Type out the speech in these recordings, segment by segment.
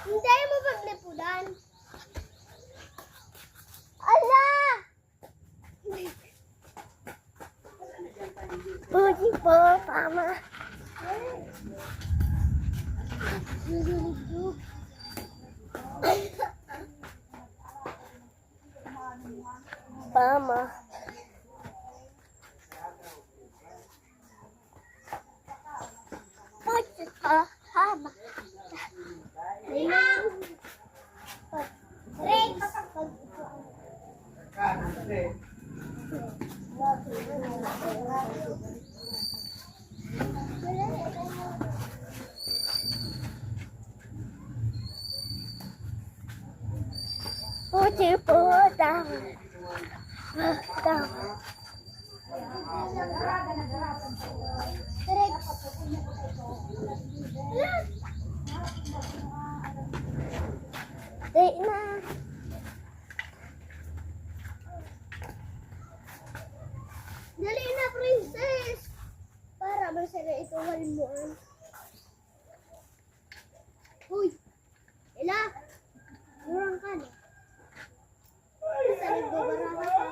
Hindi mo paglipudan. Ala! Puji po, Mama. Mama. Puji po, Mama. Puji po, tama. Tama. Di na. Dali na, princess. Para masaya ito walmuan. Uy. Ila. Murang ka na. Sa nagbabaraha ka.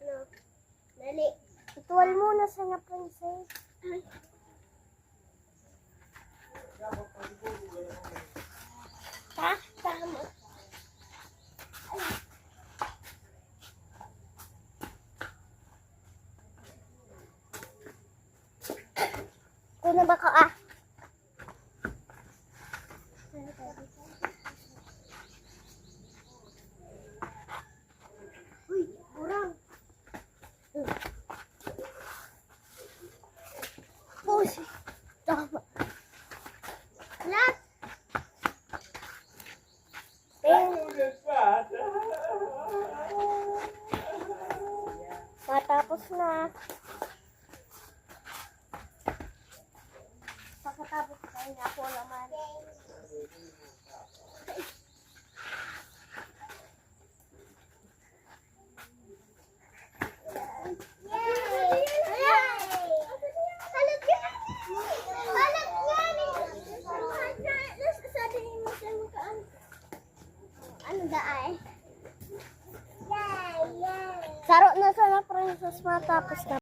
Ano? Dali. Ituwal muna sana, princess. Ay. Tama. Kuna ba ka Uy, kurang. Pusi. Tama. Lahat. Matapos na. Pagkatapos kayo na po naman. Ano daay? Saro na sana, princess, matapos na.